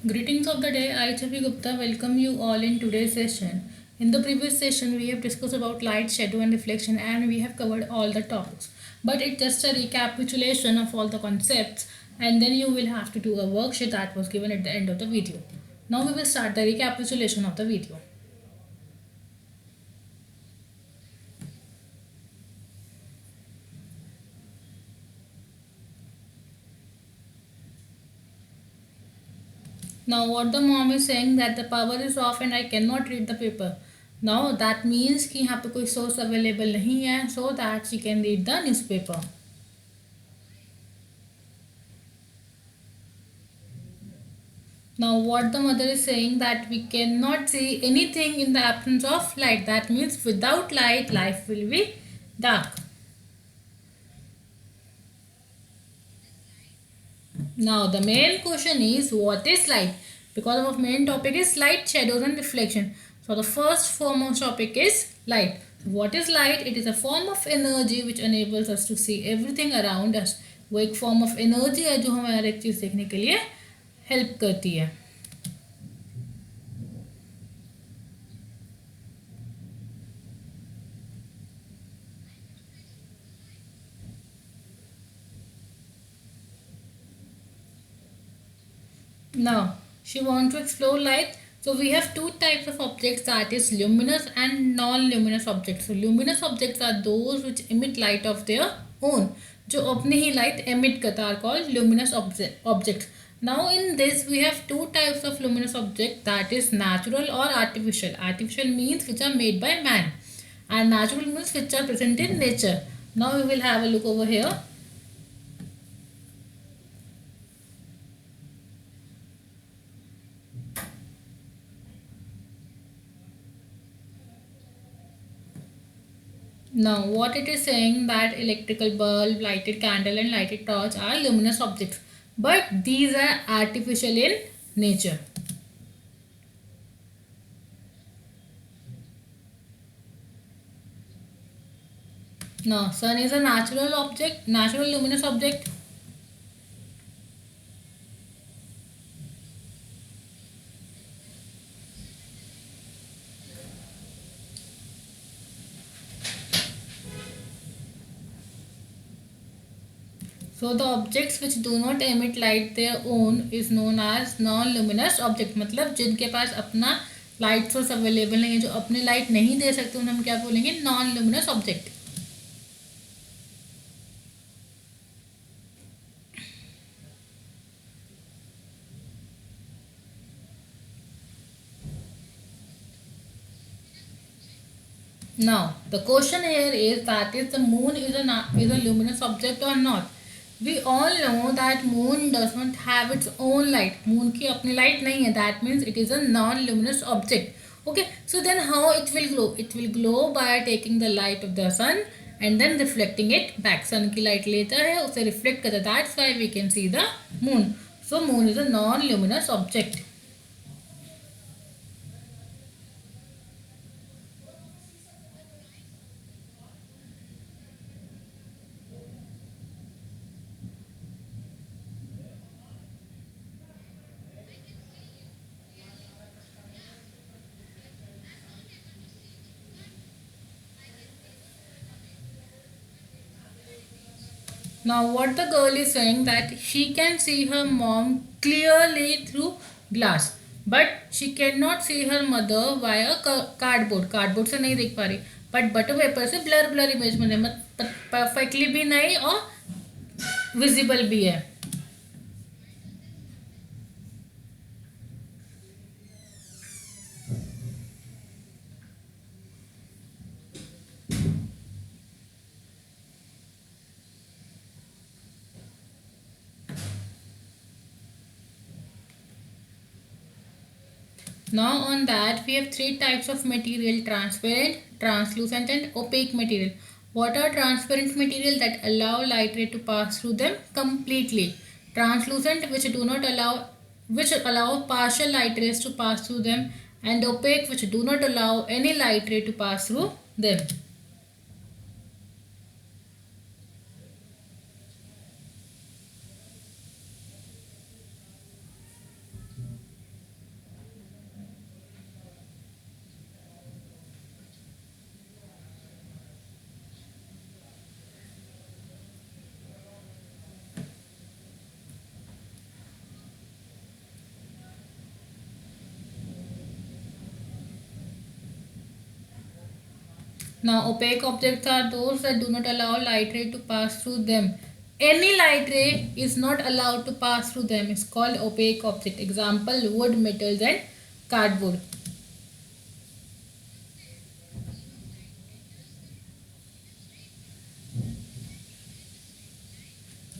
Greetings of the day. I, Chavi Gupta, welcome you all in today's session. In the previous session, we have discussed about light, shadow, and reflection, and we have covered all the topics. But it's just a recapitulation of all the concepts, and then you will have to do a worksheet that was given at the end of the video. Now we will start the recapitulation of the video. Now what the mom is saying that the power is off and I cannot read the paper. Now that means कि यहाँ पे कोई source available नहीं है so that she can read the newspaper. Now what the mother is saying that we cannot see anything in the absence of light. That means without light life will be dark. Now the main question is what is light? Because our main topic is light, shadows and reflection. So the first foremost topic is light. So what is light? It is a form of energy which enables us to see everything around us. वो एक form of energy है जो हमें हर एक चीज़ देखने के लिए help करती है. Now, she wants to explore light. So we have two types of objects, that is luminous and non-luminous objects. So luminous objects are those which emit light of their own. जो अपने ही light emit करता are called luminous objects. Now in this we have two types of luminous objects, that is natural or artificial. Artificial means which are made by man, and natural means which are present in nature. Now we will have a look over here. Now what it is saying that electrical bulb, lighted candle and lighted torch are luminous objects, but these are artificial in nature. Now sun is a natural object, natural luminous object. So the objects which do not emit light their own is known as non-luminous object. मतलब जिनके पास अपना light source available नहीं है, जो अपनी light नहीं दे सकते, उन्हें हम क्या बोलेंगे? Non luminous object. Now the question here is that is the moon is a luminous object or not? We all know that moon does not have its own light. Moon की अपनी light नहीं है. That means it is a non-luminous object. Okay, so then how it will glow? It will glow by taking the light of the sun and then reflecting it back. Sun की light लेता है, उसे reflect करता है. That's why we can see the moon. So moon is a non-luminous object. Now what the girl is saying that she can see her mom clearly through glass, but she cannot see her mother via cardboard. Cardboard से नहीं देख पा रही, but butter paper से blur blur image बने, मतलब perfectly भी नहीं और विजिबल भी है. Now on that we have three types of material: transparent, translucent and opaque material. What are transparent material? That allow light ray to pass through them completely. Translucent, which allow partial light rays to pass through them, and opaque, which do not allow any light ray to pass through them. Now opaque objects are those that do not allow light ray to pass through them. Any light ray is not allowed to pass through them. It's called opaque object. Example, wood, metals and cardboard.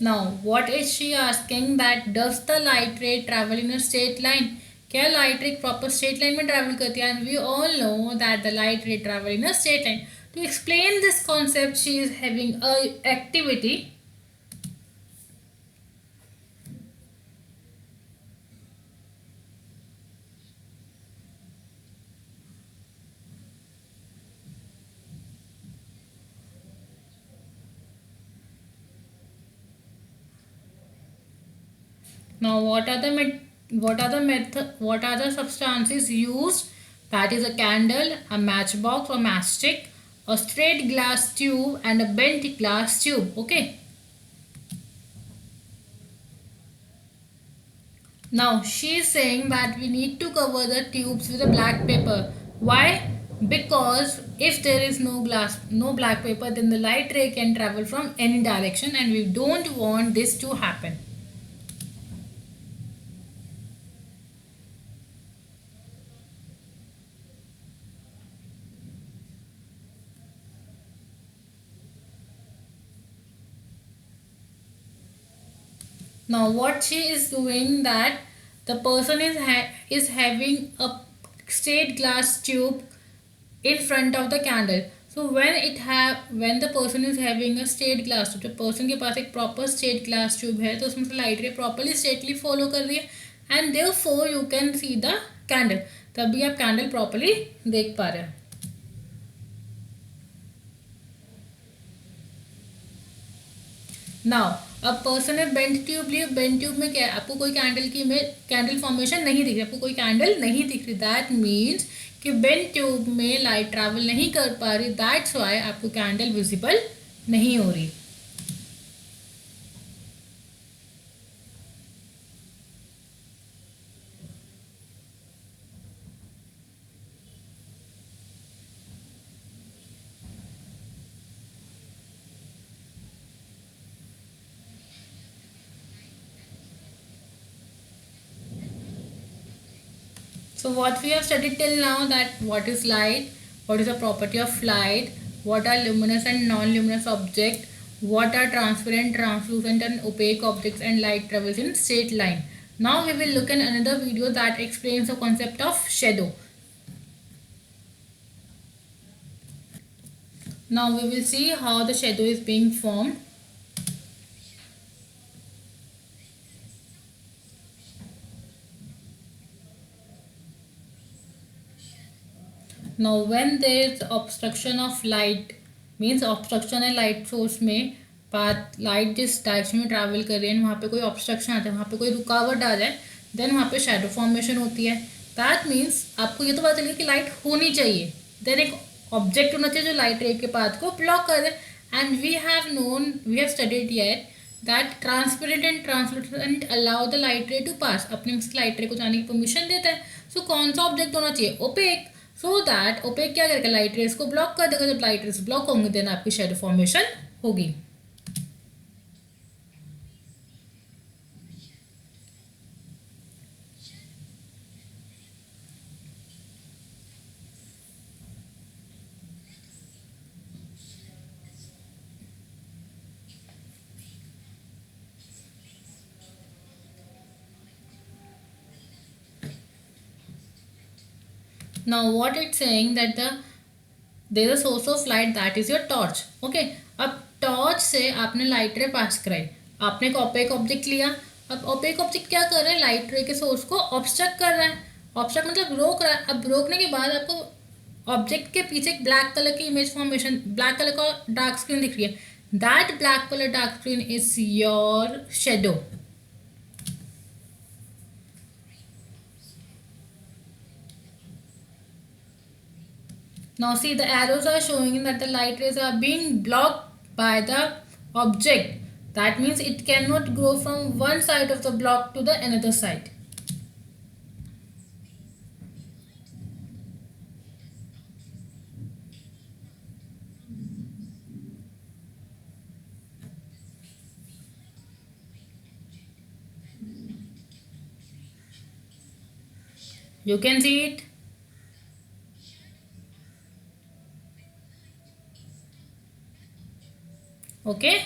Now, what is she asking? That does the light ray travel in a straight line? क्या light ray proper straight line में travel करती है? And we all know that the light ray travel in a straight line. To explain this concept she is having a activity. Now, what are the substances used? That is a candle, a matchbox or matchstick, a straight glass tube, and a bent glass tube. Okay. Now she is saying that we need to cover the tubes with a black paper. Why? Because if there is no black paper, then the light ray can travel from any direction, and we don't want this to happen. Now what she is doing, that the person is having a straight glass tube in front of the candle. So when the person is having a straight glass tube, the person के पास एक proper straight glass tube है, तो उसमें से light ray properly straightly follow कर रही है, and therefore you can see the candle. तभी आप candle properly देख पा रहे हैं. नाउ अब पर्सन ने बेंट ट्यूब ली. बेंट ट्यूब में क्या है? आपको कोई कैंडल फॉर्मेशन नहीं दिख रही, आपको कोई कैंडल नहीं दिख रही. दैट मीन्स कि बेंट ट्यूब में लाइट ट्रैवल नहीं कर पा रही. दैट्स वाई आपको कैंडल विजिबल नहीं हो रही. So what we have studied till now, that what is light, what is the property of light, what are luminous and non-luminous objects, what are transparent, translucent and opaque objects, and light travels in straight line. Now we will look at another video that explains the concept of shadow. Now we will see how the shadow is being formed. Now when there is obstruction of light, means obstruction है light source में, path light जिस direction में travel कर रही है वहाँ पे कोई ऑब्स्ट्रक्शन आता है, वहाँ पे कोई रुकावट आ जाए, देन वहाँ पे शैडो फॉर्मेशन होती है. दैट मीन्स आपको ये तो पता चलेगा कि लाइट होनी चाहिए, देन एक ऑब्जेक्ट होना चाहिए जो लाइट रे के पाथ को ब्लॉक कर दे. And we have studied yet that transparent and translucent allow the light ray to pass. अपने लाइट रे को जाने की परमिशन देता है. सो कौन सा ऑब्जेक्ट होना चाहिए? ओपेक. सो दैट ओपेक क्या करेगा? लाइट रेस को ब्लॉक कर देगा. जब लाइट रेस ब्लॉक होंगे देन आपकी शैडो फॉर्मेशन होगी. Now what it's saying that there is a source of light, that is your torch. Okay. अब टॉर्च से आपने लाइट रे पास कराई, आपने एक ओपेक ऑब्जेक्ट लिया. अब ओपेक ऑब्जेक्ट क्या कर रहा है? लाइट रे के सोर्स को ऑब्स्ट्रक्ट कर रहा है. ऑब्स्ट्रक्ट मतलब रोक रहा है. अब रोकने के बाद आपको ऑब्जेक्ट के पीछे एक ब्लैक कलर की इमेज फॉर्मेशन, ब्लैक कलर का डार्क स्क्रीन दिख रही है. That black colour dark screen is your shadow. Now see, the arrows are showing that the light rays are being blocked by the object. That means it cannot go from one side of the block to the another side. You can see it. Okay.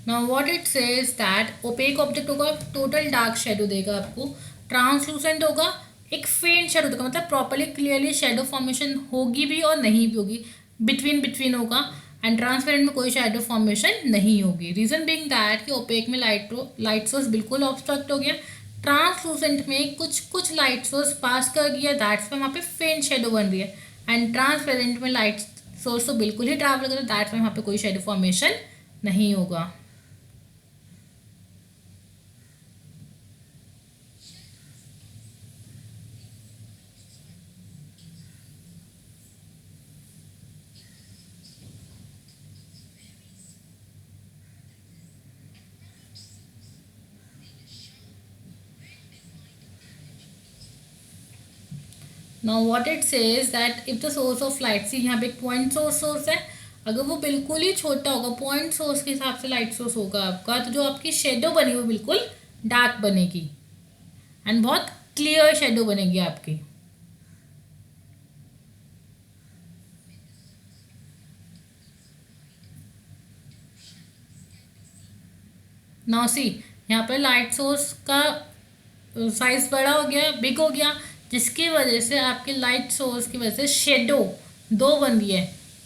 Now what it says that opaque object होगा, total dark shadow देगा आपको, translucent होगा, एक फेंट shadow देगा, मतलब properly clearly shadow formation होगी भी और नहीं भी होगी, बिटवीन बिटवीन होगा। एंड ट्रांसपेरेंट में कोई शेडो फॉर्मेशन नहीं होगी। रीजन बीइंग दैट कि ओपेक में लाइट सोर्स बिल्कुल ऑब्स्ट्रक्ट हो गया, ट्रांसलूसेंट में कुछ कुछ लाइट सोर्स पास कर गया, दैट्स में वहाँ पे फेंट शेडो बन रही है। एंड ट्रांसपेरेंट में लाइट सोर्स तो बिल्कुल ही ट्रैवल कर रहा है, दैट्स में वहाँ पे कोई शेडो फॉर्मेशन नहीं होगा। Now what it says that if the source of light, see यहाँ पे एक पॉइंट सोर्स है, अगर वो बिल्कुल ही छोटा होगा, पॉइंट सोर्स के हिसाब से लाइट सोर्स होगा आपका, तो जो आपकी शेडो बनी वो बिल्कुल डार्क बनेगी एंड बहुत क्लियर शेडो बनेगी आपकी। नाउ सी यहाँ पे लाइट सोर्स का साइज बड़ा हो गया, बिग हो गया, जिसकी वजह से आपके लाइट सोर्स की वजह से शेडो दो बन रही है।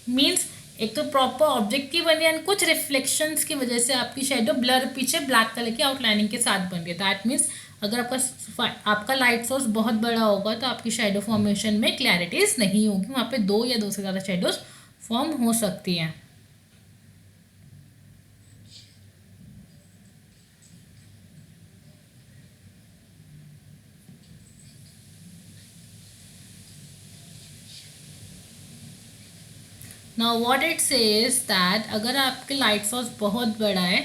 मीन्स एक तो प्रॉपर ऑब्जेक्ट की बनी है एंड कुछ रिफ्लेक्शंस की वजह से आपकी शेडो ब्लर पीछे ब्लैक कलर की आउटलाइनिंग के साथ बन रही है। दैट मीन्स अगर आपका लाइट सोर्स बहुत बड़ा होगा तो आपकी शेडो फॉर्मेशन में क्लैरिटीज नहीं होगी, वहाँ पे दो या दो से ज़्यादा शेडोज फॉर्म हो सकती हैं। Now what it says that अगर आपके लाइट सोर्स बहुत बड़ा है,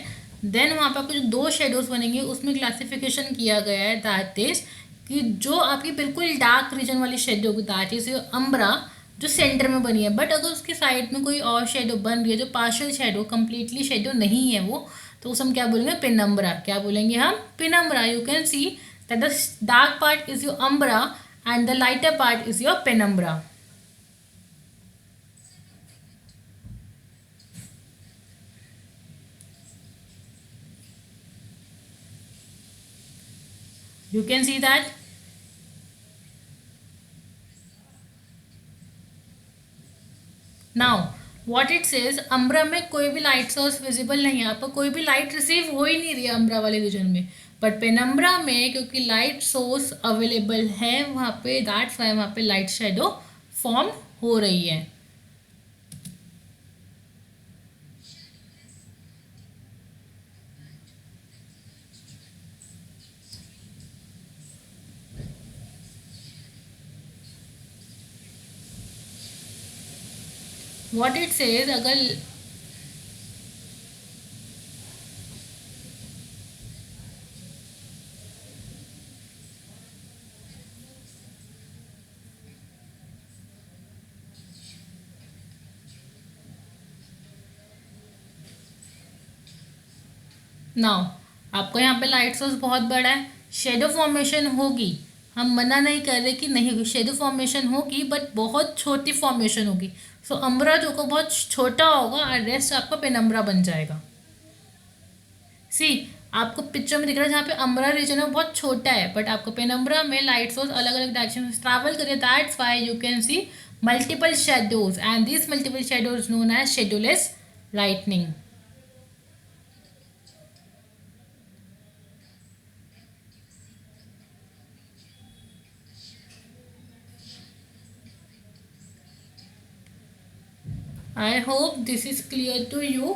देन वहाँ पर कुछ दो शेडोज बनेंगे, उसमें क्लासिफिकेशन किया गया है दैट इज कि जो आपकी बिल्कुल डार्क रीजन वाली शेडो होगी, दैट इज अम्ब्रा, जो सेंटर में बनी है। बट अगर उसके साइड में कोई और शेडो बन रही है जो पार्शियल शेडो, कंप्लीटली शेडो नहीं है वो, तो उस हम क्या बोलेंगे, पेनम्ब्रा। क्या बोलेंगे हम, penumbra. You can see that the dark part is your umbra and the lighter part is your penumbra. You can see that. Now what it says, umbra में कोई भी लाइट सोर्स विजिबल नहीं है, आपको कोई भी लाइट रिसीव हो ही नहीं रही है अम्ब्रा वाले रीजन में। बट पेनम्ब्रा में क्योंकि लाइट सोर्स अवेलेबल है वहाँ पे, दैट्स वाई वहाँ पे लाइट शेडो फॉर्म हो रही है। व्हाट इट सेज, अगर नाउ आपको यहाँ पे लाइट सोर्स बहुत बड़ा है, शेडो फॉर्मेशन होगी, हम मना नहीं कर रहे कि नहीं होगी, शेडो फॉर्मेशन होगी बट बहुत छोटी फॉर्मेशन होगी। सो अम्ब्रा जो को बहुत छोटा होगा और रेस्ट आपका पेनम्ब्रा बन जाएगा। सी आपको पिक्चर में दिख रहा है जहाँ पे अम्ब्रा रीजन है वो बहुत छोटा है, बट आपको पेनम्ब्रा में लाइट सोर्स अलग अलग डायरेक्शन में ट्रैवल करे, that's why you can see multiple shadows and this multiple shadows known as shadowless lightning. I hope this is clear to you.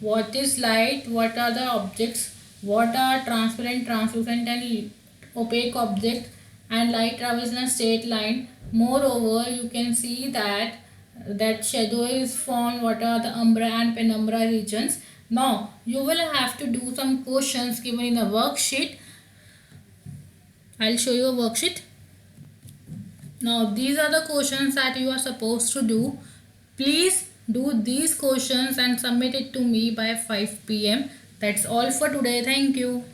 What is light? What are the objects? What are transparent, translucent, and opaque objects? And light travels in a straight line. Moreover, you can see that shadow is formed. What are the umbra and penumbra regions? Now you will have to do some questions given in a worksheet. I'll show you a worksheet. Now, these are the questions that you are supposed to do. Please do these questions and submit it to me by 5 p.m. That's all for today. Thank you.